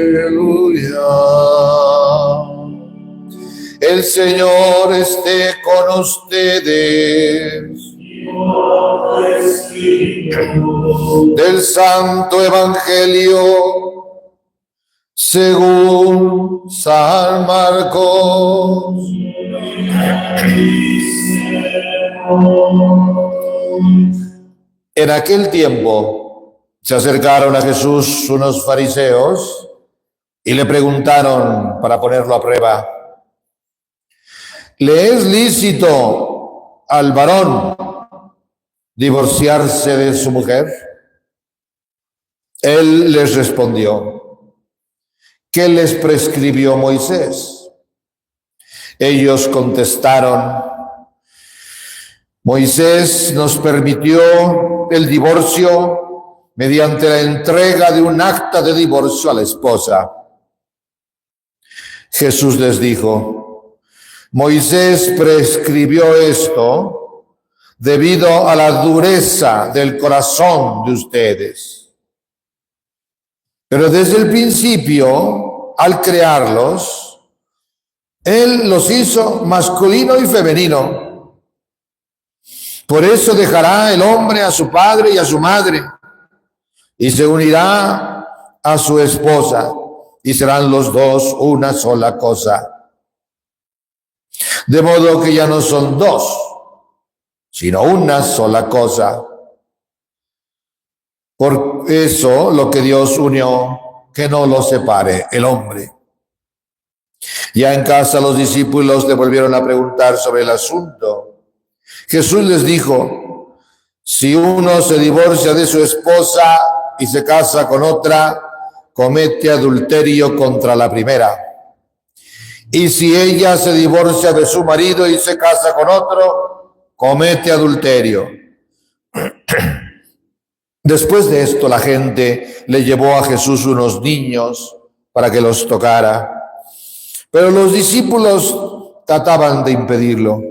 Aleluya. El Señor esté con ustedes. Del Santo Evangelio según San Marcos. En aquel tiempo se acercaron a Jesús unos fariseos y le preguntaron para ponerlo a prueba: ¿le es lícito al varón divorciarse de su mujer? Él les respondió: ¿qué les prescribió Moisés? Ellos contestaron: Moisés nos permitió el divorcio mediante la entrega de un acta de divorcio a la esposa. Jesús les dijo: Moisés prescribió esto debido a la dureza del corazón de ustedes. Pero desde el principio, al crearlos, Él los hizo masculino y femenino. Por eso dejará el hombre a su padre y a su madre, y se unirá a su esposa, y serán los dos una sola cosa. De modo que ya no son dos, sino una sola cosa. Por eso lo que Dios unió, que no lo separe el hombre. Ya en casa los discípulos le volvieron a preguntar sobre el asunto. Jesús les dijo: si uno se divorcia de su esposa y se casa con otra, comete adulterio contra la primera. Y si ella se divorcia de su marido y se casa con otro, comete adulterio. Después de esto, la gente le llevó a Jesús unos niños para que los tocara. Pero los discípulos trataban de impedirlo.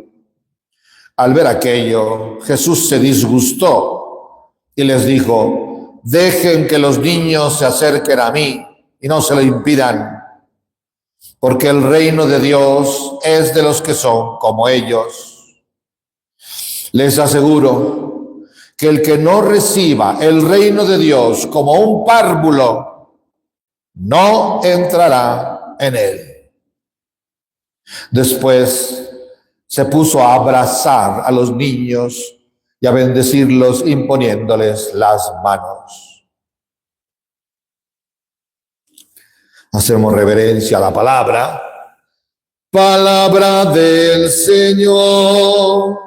Al ver aquello, Jesús se disgustó y les dijo: dejen que los niños se acerquen a mí y no se lo impidan, porque el reino de Dios es de los que son como ellos. Les aseguro que el que no reciba el reino de Dios como un párvulo, no entrará en él. Después se puso a abrazar a los niños y a bendecirlos imponiéndoles las manos. Hacemos reverencia a la palabra. Palabra del Señor.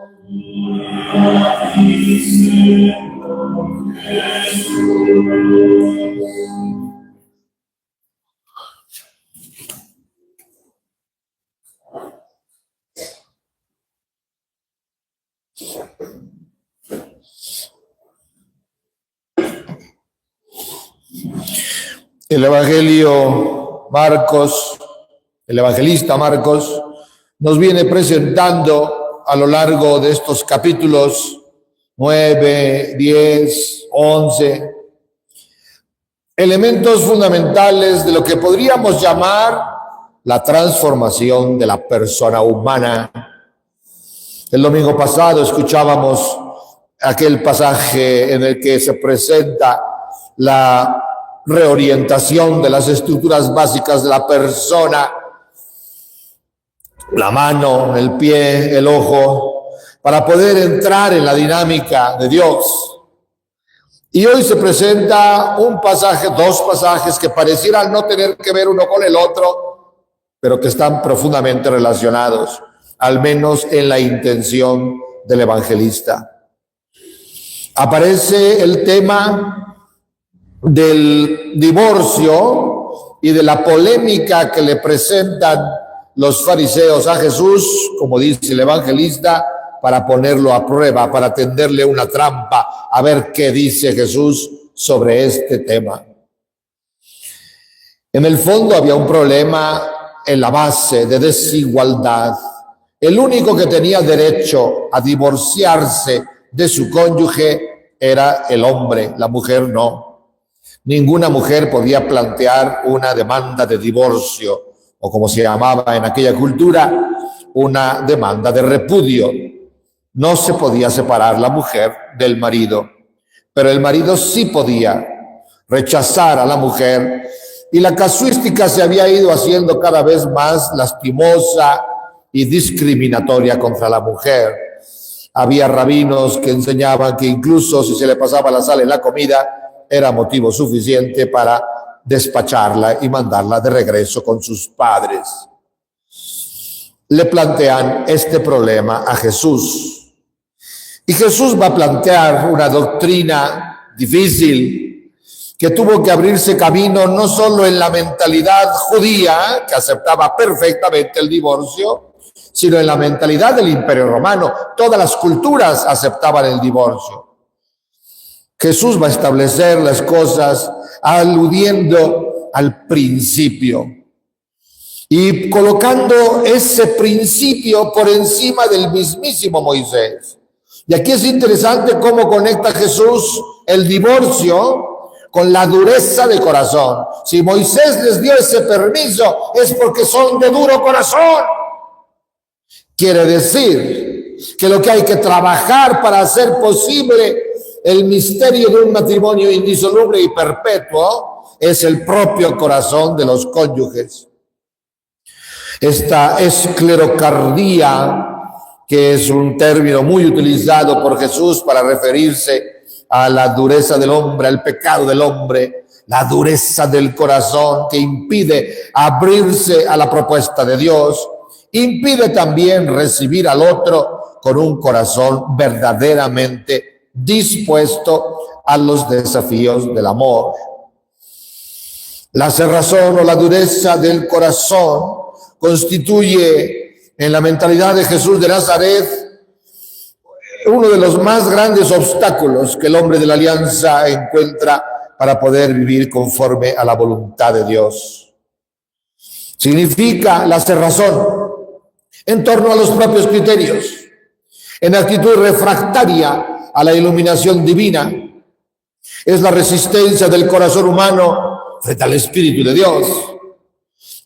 El Evangelio Marcos, el evangelista Marcos, nos viene presentando a lo largo de estos capítulos 9, 10, 11, elementos fundamentales de lo que podríamos llamar la transformación de la persona humana. El domingo pasado escuchábamos aquel pasaje en el que se presenta la reorientación de las estructuras básicas de la persona: la mano, el pie, el ojo, para poder entrar en la dinámica de Dios. Y hoy se presenta un pasaje, dos pasajes que parecieran no tener que ver uno con el otro, pero que están profundamente relacionados, al menos en la intención del evangelista. Aparece el tema del divorcio y de la polémica que le presentan los fariseos a Jesús, como dice el evangelista, para ponerlo a prueba, para tenderle una trampa, a ver qué dice Jesús sobre este tema. En el fondo había un problema en la base de desigualdad. El único que tenía derecho a divorciarse de su cónyuge era el hombre, la mujer no. Ninguna mujer podía plantear una demanda de divorcio, o como se llamaba en aquella cultura, una demanda de repudio. No se podía separar la mujer del marido, pero el marido sí podía rechazar a la mujer, y la casuística se había ido haciendo cada vez más lastimosa y discriminatoria contra la mujer. Había rabinos que enseñaban que incluso si se le pasaba la sal en la comida, era motivo suficiente para despacharla y mandarla de regreso con sus padres. Le plantean este problema a Jesús. Y Jesús va a plantear una doctrina difícil que tuvo que abrirse camino no solo en la mentalidad judía, que aceptaba perfectamente el divorcio, sino en la mentalidad del Imperio Romano. Todas las culturas aceptaban el divorcio. Jesús va a establecer las cosas aludiendo al principio y colocando ese principio por encima del mismísimo Moisés. Y aquí es interesante cómo conecta Jesús el divorcio con la dureza de corazón. Si Moisés les dio ese permiso, es porque son de duro corazón. Quiere decir que lo que hay que trabajar para hacer posible el misterio de un matrimonio indisoluble y perpetuo es el propio corazón de los cónyuges. Esta esclerocardía, que es un término muy utilizado por Jesús para referirse a la dureza del hombre, al pecado del hombre, la dureza del corazón que impide abrirse a la propuesta de Dios, impide también recibir al otro con un corazón verdaderamente dispuesto a los desafíos del amor. La cerrazón o la dureza del corazón constituye en la mentalidad de Jesús de Nazaret uno de los más grandes obstáculos que el hombre de la alianza encuentra para poder vivir conforme a la voluntad de Dios. Significa la cerrazón en torno a los propios criterios, en actitud refractaria a la iluminación divina. Es la resistencia del corazón humano frente al Espíritu de Dios.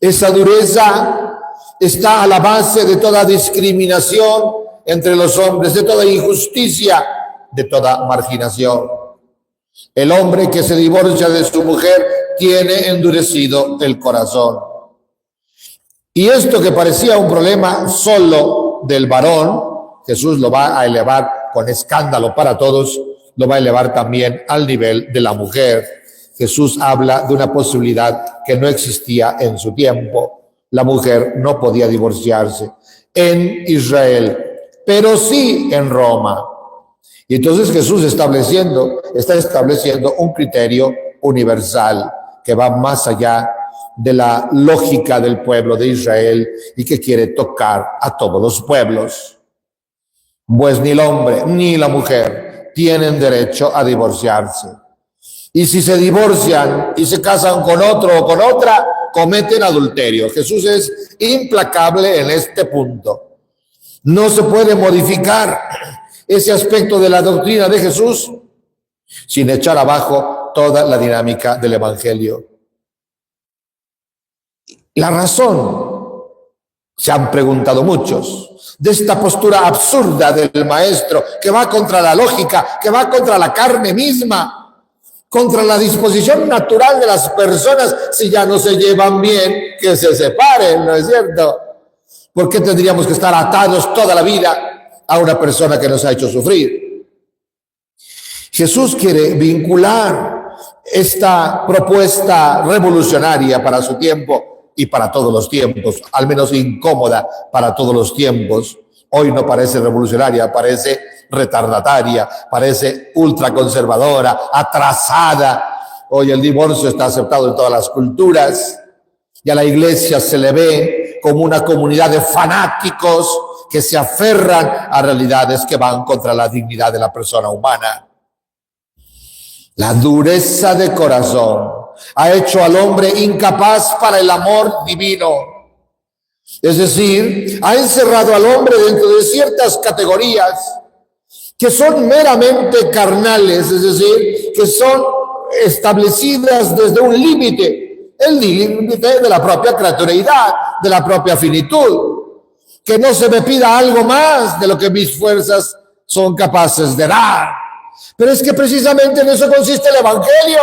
Esa dureza está a la base de toda discriminación entre los hombres, de toda injusticia, de toda marginación. El hombre que se divorcia de su mujer tiene endurecido el corazón. Y esto que parecía un problema solo del varón, Jesús lo va a elevar con escándalo para todos, lo va a elevar también al nivel de la mujer. Jesús habla de una posibilidad que no existía en su tiempo. La mujer no podía divorciarse en Israel, pero sí en Roma. Y entonces Jesús está estableciendo un criterio universal que va más allá de la lógica del pueblo de Israel y que quiere tocar a todos los pueblos. Pues ni el hombre ni la mujer tienen derecho a divorciarse. Y si se divorcian y se casan con otro o con otra, cometen adulterio. Jesús es implacable en este punto. No se puede modificar ese aspecto de la doctrina de Jesús sin echar abajo toda la dinámica del Evangelio. La razón, se han preguntado muchos, de esta postura absurda del maestro que va contra la lógica, que va contra la carne misma, contra la disposición natural de las personas. Si ya no se llevan bien, que se separen, ¿no es cierto? ¿Por qué tendríamos que estar atados toda la vida a una persona que nos ha hecho sufrir? Jesús quiere vincular esta propuesta revolucionaria para su tiempo y para todos los tiempos, al menos incómoda para todos los tiempos. Hoy no parece revolucionaria, parece retardataria, parece ultraconservadora, atrasada. Hoy el divorcio está aceptado en todas las culturas y a la iglesia se le ve como una comunidad de fanáticos que se aferran a realidades que van contra la dignidad de la persona humana. La dureza de corazón ha hecho al hombre incapaz para el amor divino. Es decir, ha encerrado al hombre dentro de ciertas categorías que son meramente carnales, es decir, que son establecidas desde un límite, el límite de la propia creaturalidad, de la propia finitud. Que no se me pida algo más de lo que mis fuerzas son capaces de dar. Pero es que precisamente en eso consiste el Evangelio,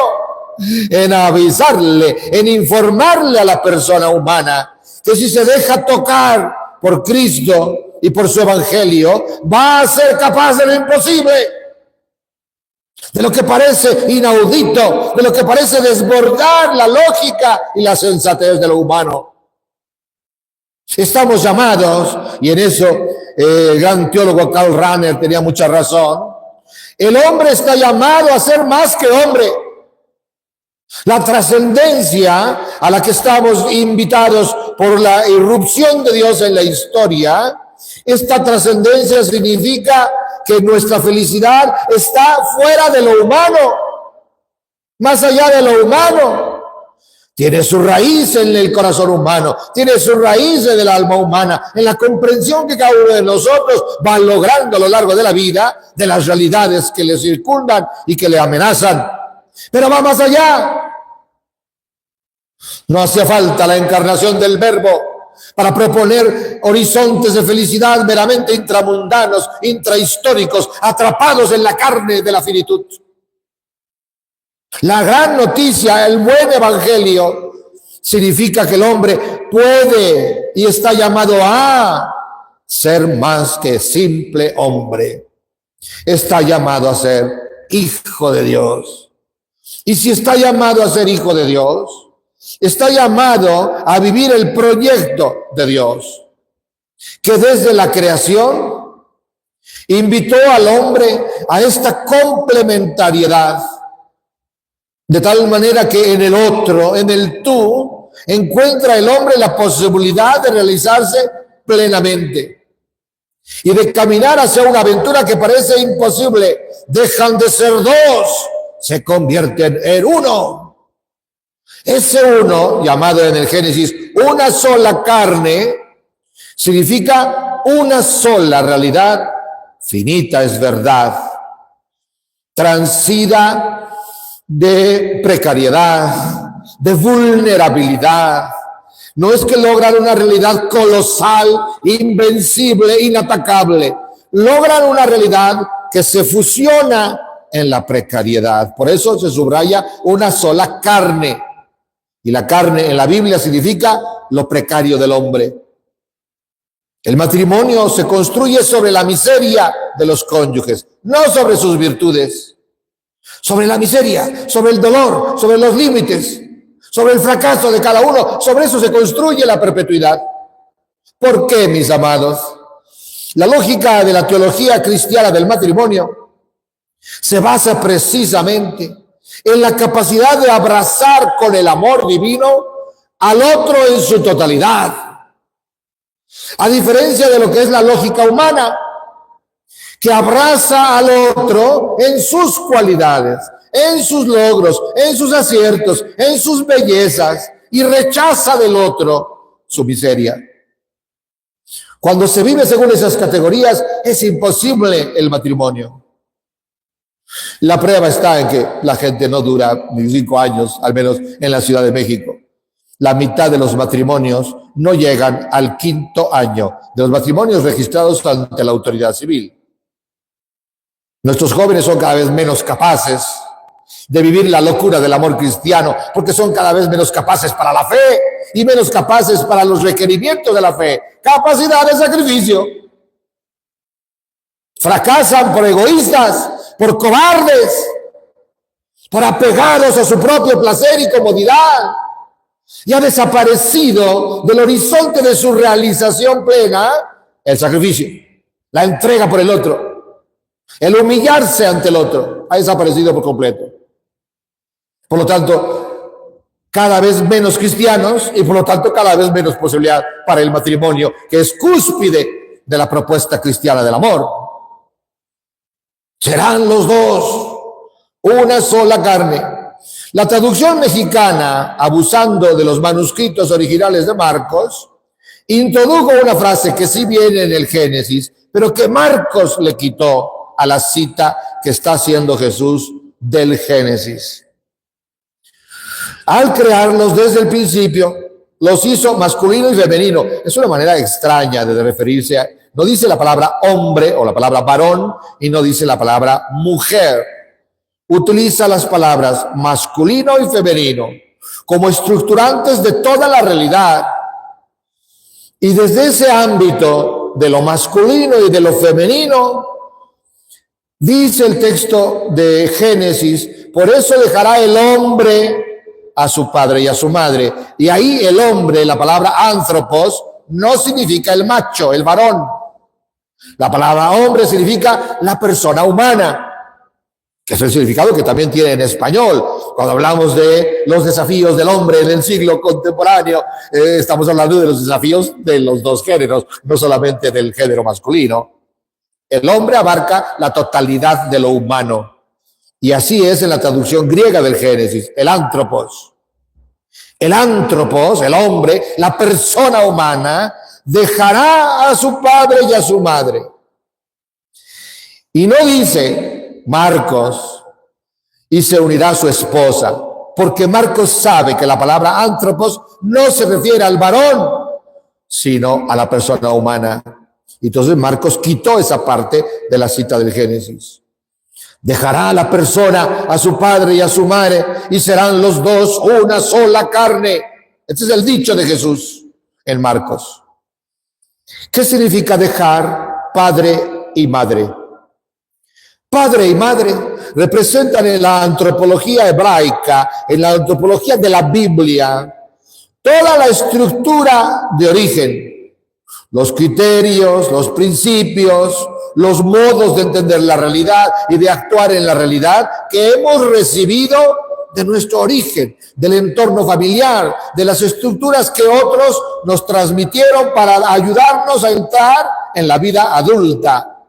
en avisarle, en informarle a la persona humana que si se deja tocar por Cristo y por su Evangelio, va a ser capaz de lo imposible, de lo que parece inaudito, de lo que parece desbordar la lógica y la sensatez de lo humano. Estamos llamados, y en eso el gran teólogo Karl Rahner tenía mucha razón, el hombre está llamado a ser más que hombre. La trascendencia a la que estamos invitados por la irrupción de Dios en la historia, esta trascendencia significa que nuestra felicidad está fuera de lo humano, más allá de lo humano. Tiene su raíz en el corazón humano, tiene su raíz en el alma humana, en la comprensión que cada uno de nosotros va logrando a lo largo de la vida, de las realidades que le circundan y que le amenazan. Pero va más allá. No hacía falta la encarnación del Verbo para proponer horizontes de felicidad meramente intramundanos, intrahistóricos, atrapados en la carne de la finitud. La gran noticia, el buen evangelio, significa que el hombre puede y está llamado a ser más que simple hombre. Está llamado a ser hijo de Dios. Y si está llamado a ser hijo de Dios, está llamado a vivir el proyecto de Dios, que desde la creación invitó al hombre a esta complementariedad, de tal manera que en el otro, en el tú, encuentra el hombre la posibilidad de realizarse plenamente y de caminar hacia una aventura que parece imposible. Dejan de ser dos, se convierten en uno. Ese uno, llamado en el Génesis una sola carne, significa una sola realidad, finita es verdad, transida de precariedad, de vulnerabilidad. No es que logran una realidad colosal, invencible, inatacable. Logran una realidad que se fusiona en la precariedad. Por eso se subraya una sola carne. Y la carne en la Biblia significa lo precario del hombre. El matrimonio se construye sobre la miseria de los cónyuges, no sobre sus virtudes. Sobre la miseria, sobre el dolor, sobre los límites, sobre el fracaso de cada uno. Sobre eso se construye la perpetuidad. ¿Por qué, mis amados? La lógica de la teología cristiana del matrimonio se basa precisamente en la capacidad de abrazar con el amor divino al otro en su totalidad. A diferencia de lo que es la lógica humana, que abraza al otro en sus cualidades, en sus logros, en sus aciertos, en sus bellezas, y rechaza del otro su miseria. Cuando se vive según esas categorías, es imposible el matrimonio. La prueba está en que la gente no dura ni 5 años, al menos en la Ciudad de México. La mitad de los matrimonios no llegan al 5º año de los matrimonios registrados ante la autoridad civil. Nuestros jóvenes son cada vez menos capaces de vivir la locura del amor cristiano, porque son cada vez menos capaces para la fe y menos capaces para los requerimientos de la fe. Capacidad de sacrificio. Fracasan por egoístas, por cobardes, por apegados a su propio placer y comodidad. Y ha desaparecido del horizonte de su realización plena el sacrificio, la entrega por el otro. El humillarse ante el otro ha desaparecido por completo. Por lo tanto, cada vez menos cristianos y por lo tanto cada vez menos posibilidad para el matrimonio, que es cúspide de la propuesta cristiana del amor. Serán los dos una sola carne. La traducción mexicana, abusando de los manuscritos originales de Marcos, introdujo una frase que sí viene en el Génesis, pero que Marcos le quitó a la cita que está haciendo Jesús del Génesis. Al crearlos desde el principio, los hizo masculino y femenino. Es una manera extraña de referirse a... No dice la palabra hombre o la palabra varón y no dice la palabra mujer. Utiliza las palabras masculino y femenino como estructurantes de toda la realidad. Y desde ese ámbito de lo masculino y de lo femenino, dice el texto de Génesis, por eso dejará el hombre a su padre y a su madre. Y ahí el hombre, la palabra anthropos, no significa el macho, el varón. La palabra hombre significa la persona humana, que es el significado que también tiene en español. Cuando hablamos de los desafíos del hombre en el siglo contemporáneo, estamos hablando de los desafíos de los dos géneros, no solamente del género masculino. El hombre abarca la totalidad de lo humano. Y así es en la traducción griega del Génesis, el anthropos. El anthropos, el hombre, la persona humana, dejará a su padre y a su madre. Y no dice Marcos, y se unirá a su esposa, porque Marcos sabe que la palabra anthropos no se refiere al varón, sino a la persona humana. Entonces Marcos quitó esa parte de la cita del Génesis. Dejará a la persona a su padre y a su madre y serán los dos una sola carne. Este es el dicho de Jesús en Marcos. ¿Qué significa dejar padre y madre? Padre y madre representan en la antropología hebraica, en la antropología de la Biblia, toda la estructura de origen. Los criterios, los principios, los modos de entender la realidad y de actuar en la realidad que hemos recibido de nuestro origen, del entorno familiar, de las estructuras que otros nos transmitieron para ayudarnos a entrar en la vida adulta.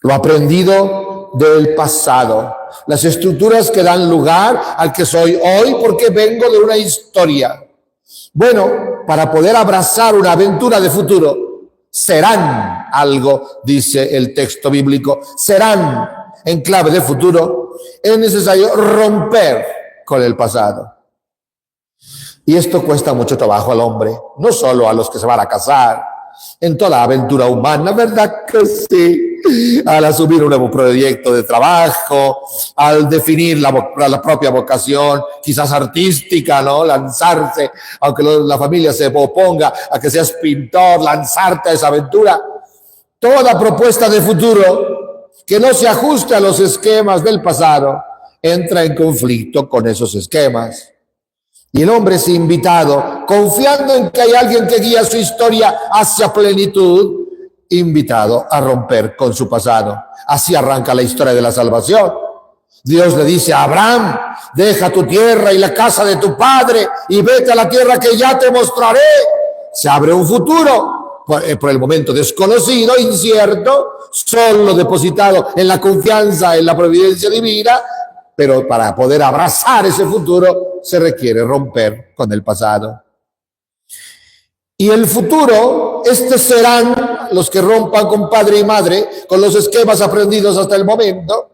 Lo aprendido del pasado, las estructuras que dan lugar al que soy hoy porque vengo de una historia. Bueno, para poder abrazar una aventura de futuro, serán algo, dice el texto bíblico, serán en clave de futuro, es necesario romper con el pasado. Y esto cuesta mucho trabajo al hombre, no solo a los que se van a casar, en toda la aventura humana, ¿verdad que sí? Al asumir un nuevo proyecto de trabajo, al definir la propia vocación, quizás artística, ¿no? Lanzarse, aunque la familia se oponga a que seas pintor, lanzarte a esa aventura. Toda propuesta de futuro que no se ajuste a los esquemas del pasado entra en conflicto con esos esquemas. Y el hombre es invitado, confiando en que hay alguien que guía su historia hacia plenitud, invitado a romper con su pasado. Así arranca la historia de la salvación. Dios le dice a Abraham, deja tu tierra y la casa de tu padre y vete a la tierra que ya te mostraré. Se abre un futuro, por el momento desconocido, incierto, solo depositado en la confianza, en la providencia divina, pero para poder abrazar ese futuro se requiere romper con el pasado. Y el futuro, serán los que rompan con padre y madre, con los esquemas aprendidos hasta el momento.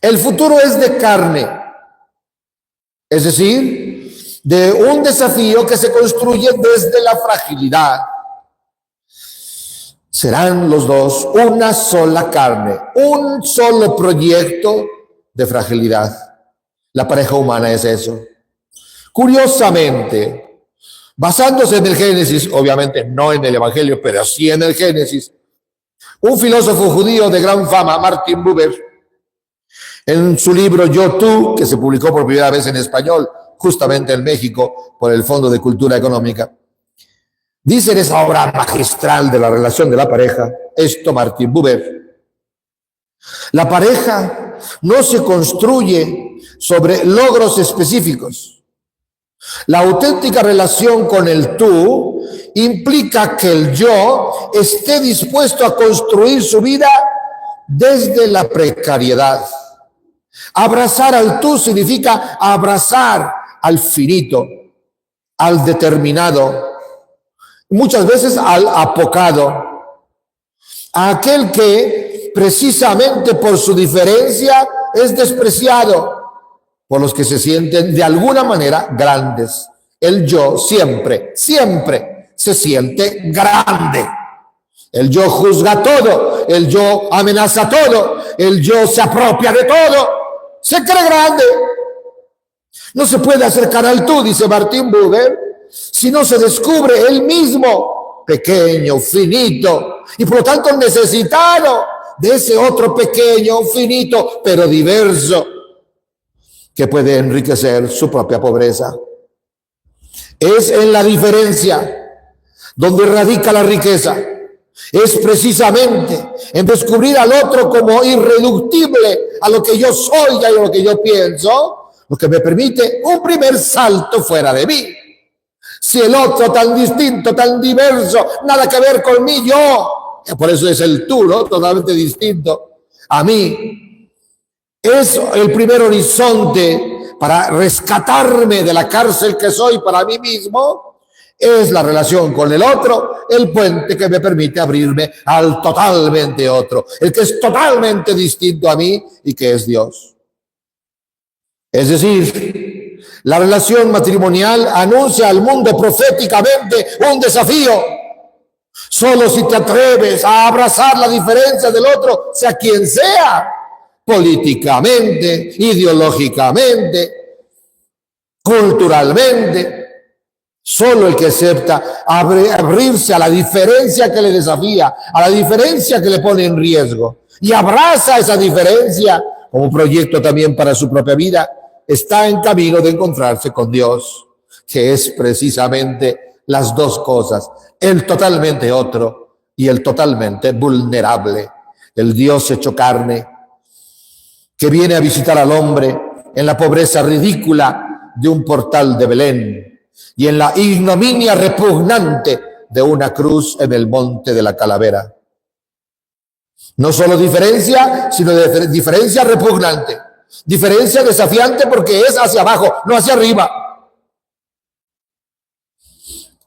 El futuro es de carne, es decir, de un desafío que se construye desde la fragilidad. Serán los dos una sola carne, un solo proyecto de fragilidad. La pareja humana es eso. Curiosamente, basándose en el Génesis, obviamente no en el Evangelio, pero sí en el Génesis, un filósofo judío de gran fama, Martin Buber, en su libro Yo Tú, que se publicó por primera vez en español, justamente en México, por el Fondo de Cultura Económica, dice en esa obra magistral de la relación de la pareja, esto Martin Buber: la pareja no se construye sobre logros específicos. La auténtica relación con el tú implica que el yo esté dispuesto a construir su vida desde la precariedad. Abrazar al tú significa abrazar al finito, al determinado, muchas veces al apocado, a aquel que precisamente por su diferencia es despreciado. por los que se sienten de alguna manera grandes. El yo siempre se siente grande. El yo juzga todo, el yo amenaza todo, el yo se apropia de todo, se cree grande. No se puede acercar al tú, dice Martin Buber, si no se descubre él mismo pequeño, finito, y por lo tanto necesitado de ese otro pequeño, finito, pero diverso, que puede enriquecer su propia pobreza. Es en la diferencia donde radica la riqueza. Es precisamente en descubrir al otro como irreductible a lo que yo soy y a lo que yo pienso, lo que me permite un primer salto fuera de mí. Si el otro tan distinto, tan diverso, nada que ver con mí, yo, por eso es el tú, ¿no? Totalmente distinto a mí, es el primer horizonte para rescatarme de la cárcel que soy para mí mismo. Es la relación con el otro, el puente que me permite abrirme al totalmente otro, el que es totalmente distinto a mí y que es Dios. Es decir, la relación matrimonial anuncia al mundo proféticamente un desafío. Solo si te atreves a abrazar la diferencia del otro, sea quien sea, políticamente, ideológicamente, culturalmente, solo el que acepta abrirse a la diferencia que le desafía, a la diferencia que le pone en riesgo, y abraza esa diferencia como proyecto también para su propia vida, está en camino de encontrarse con Dios, que es precisamente las dos cosas, el totalmente otro y el totalmente vulnerable, el Dios hecho carne, que viene a visitar al hombre en la pobreza ridícula de un portal de Belén y en la ignominia repugnante de una cruz en el monte de la Calavera. No solo diferencia, sino diferencia repugnante. Diferencia desafiante porque es hacia abajo, no hacia arriba.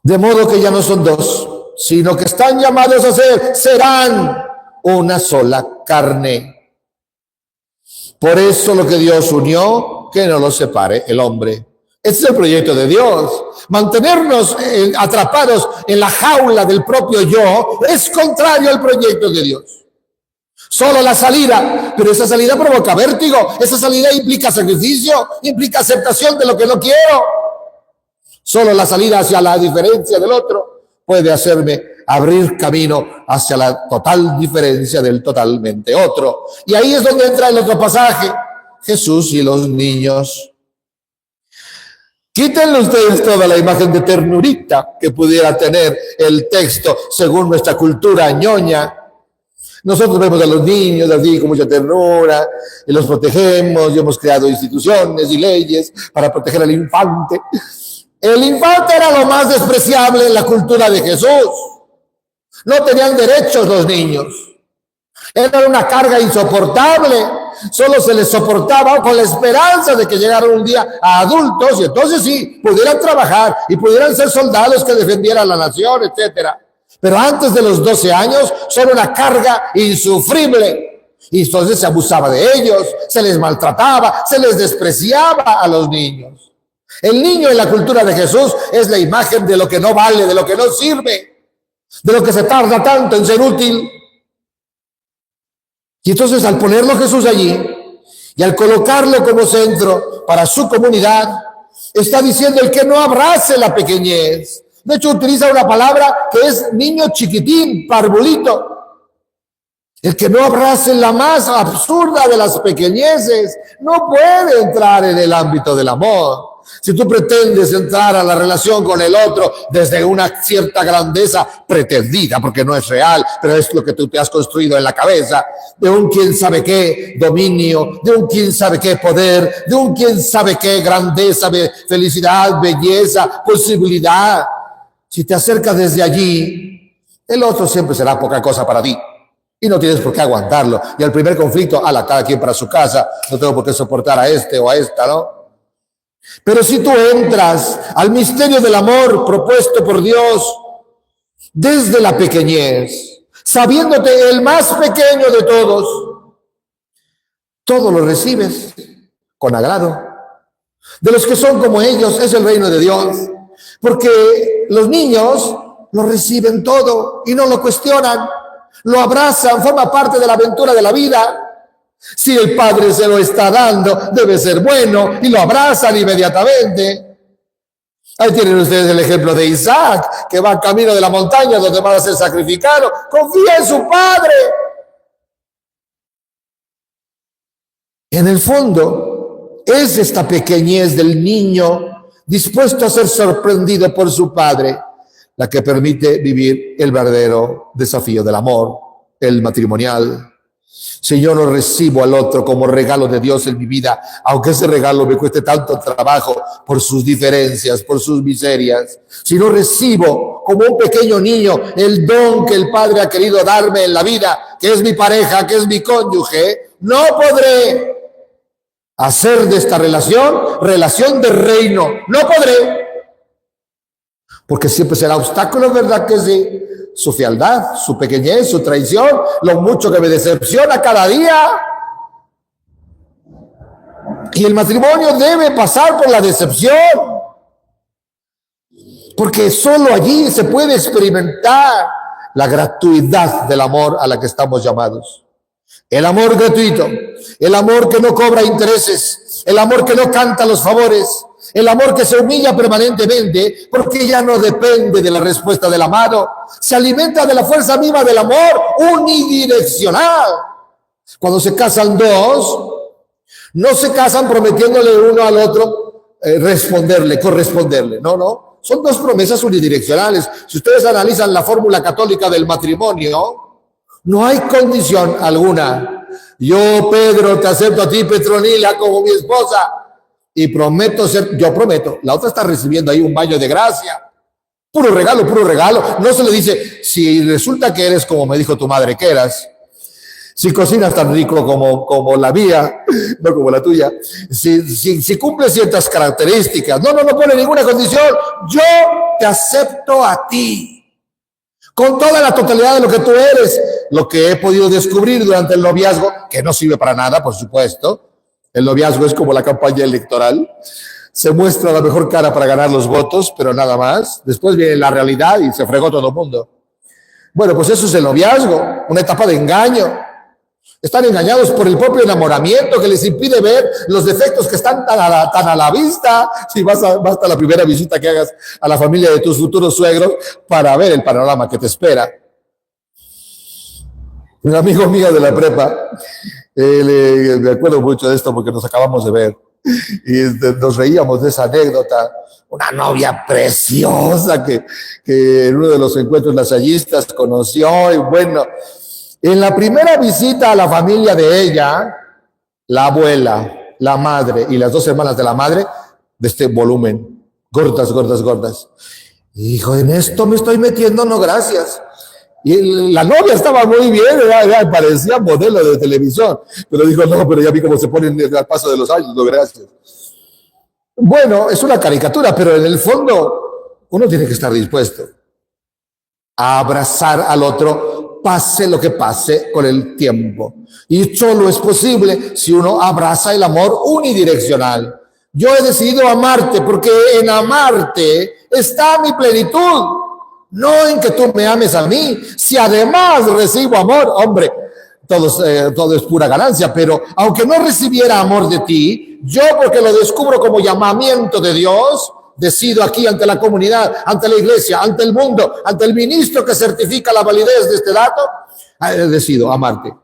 De modo que ya no son dos, sino que están llamados a ser, serán una sola carne. Por eso lo que Dios unió, que no lo separe el hombre. Ese es el proyecto de Dios. Mantenernos atrapados en la jaula del propio yo es contrario al proyecto de Dios. Solo la salida, pero esa salida provoca vértigo, esa salida implica sacrificio, implica aceptación de lo que no quiero. Solo la salida hacia la diferencia del otro puede hacerme abrir camino hacia la total diferencia del totalmente otro. Y ahí es donde entra el otro pasaje, Jesús y los niños. Quítenle ustedes toda la imagen de ternurita que pudiera tener el texto según nuestra cultura ñoña. Nosotros vemos a los niños así con mucha ternura y los protegemos y hemos creado instituciones y leyes para proteger al infante. El infante era lo más despreciable en la cultura de Jesús. No tenían derechos los niños. Era una carga insoportable. Solo se les soportaba con la esperanza de que llegaran un día a adultos y entonces sí, pudieran trabajar y pudieran ser soldados que defendieran la nación, etcétera. Pero antes de los 12 años son una carga insufrible. Y entonces se abusaba de ellos, se les maltrataba, se les despreciaba a los niños. El niño en la cultura de Jesús es la imagen de lo que no vale, de lo que no sirve, de lo que se tarda tanto en ser útil. Y entonces al ponerlo Jesús allí y al colocarlo como centro para su comunidad, está diciendo el que no abrace la pequeñez. De hecho, utiliza una palabra que es niño chiquitín, parvulito. El que no abrace la más absurda de las pequeñeces no puede entrar en el ámbito del amor. Si tú pretendes entrar a la relación con el otro desde una cierta grandeza pretendida, porque no es real, pero es lo que tú te has construido en la cabeza, de un quién sabe qué dominio, de un quién sabe qué poder, de un quién sabe qué grandeza, felicidad, belleza, posibilidad. Si te acercas desde allí, el otro siempre será poca cosa para ti. Y no tienes por qué aguantarlo. Y al primer conflicto, cada quien para su casa. No tengo por qué soportar a este o a esta, ¿no? Pero si tú entras al misterio del amor propuesto por Dios desde la pequeñez, sabiéndote el más pequeño de todos, todo lo recibes con agrado. De los que son como ellos es el reino de Dios. Porque los niños lo reciben todo y no lo cuestionan. Lo abrazan, forma parte de la aventura de la vida. Si el padre se lo está dando, debe ser bueno y lo abrazan inmediatamente. Ahí tienen ustedes el ejemplo de Isaac, que va camino de la montaña donde va a ser sacrificado. Confía en su padre. En el fondo, es esta pequeñez del niño dispuesto a ser sorprendido por su padre la que permite vivir el verdadero desafío del amor, el matrimonial. Si yo no recibo al otro como regalo de Dios en mi vida, aunque ese regalo me cueste tanto trabajo por sus diferencias, por sus miserias, si no recibo como un pequeño niño el don que el Padre ha querido darme en la vida, que es mi pareja, que es mi cónyuge, no podré hacer de esta relación de reino. No podré. Porque siempre será obstáculo, ¿verdad que sí? Su fealdad, su pequeñez, su traición, lo mucho que me decepciona cada día. Y el matrimonio debe pasar por la decepción. Porque solo allí se puede experimentar la gratuidad del amor a la que estamos llamados. El amor gratuito, el amor que no cobra intereses, el amor que no canta los favores, el amor que se humilla permanentemente porque ya no depende de la respuesta del amado, se alimenta de la fuerza misma del amor unidireccional. Cuando se casan dos, no se casan prometiéndole uno al otro corresponderle, no, son dos promesas unidireccionales. Si ustedes analizan la fórmula católica del matrimonio, no hay condición alguna. Yo, Pedro, te acepto a ti, Petronila, como mi esposa. Y prometo yo prometo. La otra está recibiendo ahí un baño de gracia. Puro regalo, puro regalo. No se le dice, si resulta que eres como me dijo tu madre que eras, si cocinas tan rico como la mía, no como la tuya, si cumples ciertas características, no pone ninguna condición. Yo te acepto a ti. Con toda la totalidad de lo que tú eres, lo que he podido descubrir durante el noviazgo, que no sirve para nada, por supuesto. El noviazgo es como la campaña electoral. Se muestra la mejor cara para ganar los votos, pero nada más. Después viene la realidad y se fregó todo el mundo. Bueno, pues eso es el noviazgo, una etapa de engaño. Están engañados por el propio enamoramiento que les impide ver los defectos que están tan a la vista. Si basta la primera visita que hagas a la familia de tus futuros suegros para ver el panorama que te espera. Un amigo mío de la prepa, me acuerdo mucho de esto porque nos acabamos de ver y nos reíamos de esa anécdota. Una novia preciosa que en uno de los encuentros lasallistas conoció y bueno, en la primera visita a la familia de ella, la abuela, la madre y las dos hermanas de la madre, de este volumen, gordas. Y dijo, en esto me estoy metiendo, no gracias. Y la novia estaba muy bien, parecía modelo de televisión, pero dijo, no, pero ya vi cómo se ponen al paso de los años, no gracias. Bueno, es una caricatura, pero en el fondo uno tiene que estar dispuesto a abrazar al otro, pase lo que pase con el tiempo. Y solo es posible si uno abraza el amor unidireccional. Yo he decidido amarte porque en amarte está mi plenitud. No en que tú me ames a mí. Si además recibo amor, hombre, todo es pura ganancia. Pero aunque no recibiera amor de ti, yo porque lo descubro como llamamiento de Dios, decido aquí ante la comunidad, ante la iglesia, ante el mundo, ante el ministro que certifica la validez de este dato, decido amarte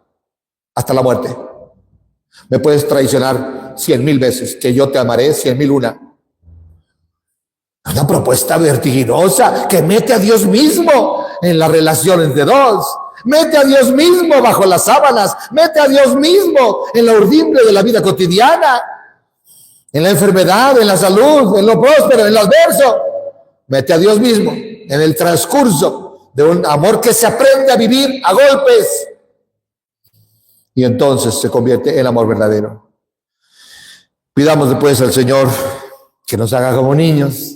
hasta la muerte. Me puedes traicionar 100,000 veces, que yo te amaré 100,001. Una propuesta vertiginosa que mete a Dios mismo en la relación entre dos. Mete a Dios mismo bajo las sábanas. Mete a Dios mismo en la urdimbre de la vida cotidiana. En la enfermedad, en la salud, en lo próspero, en lo adverso. Mete a Dios mismo en el transcurso de un amor que se aprende a vivir a golpes. Y entonces se convierte en amor verdadero. Pidamos después al Señor que nos haga como niños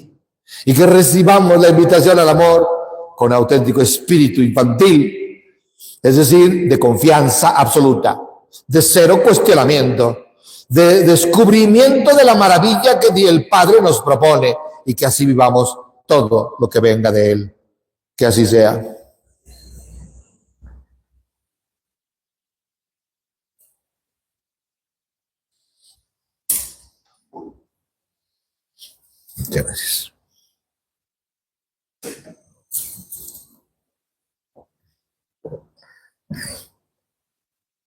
y que recibamos la invitación al amor con auténtico espíritu infantil, es decir, de confianza absoluta, de cero cuestionamiento, de descubrimiento de la maravilla que el Padre nos propone y que así vivamos todo lo que venga de Él. Que así sea. Muchas gracias.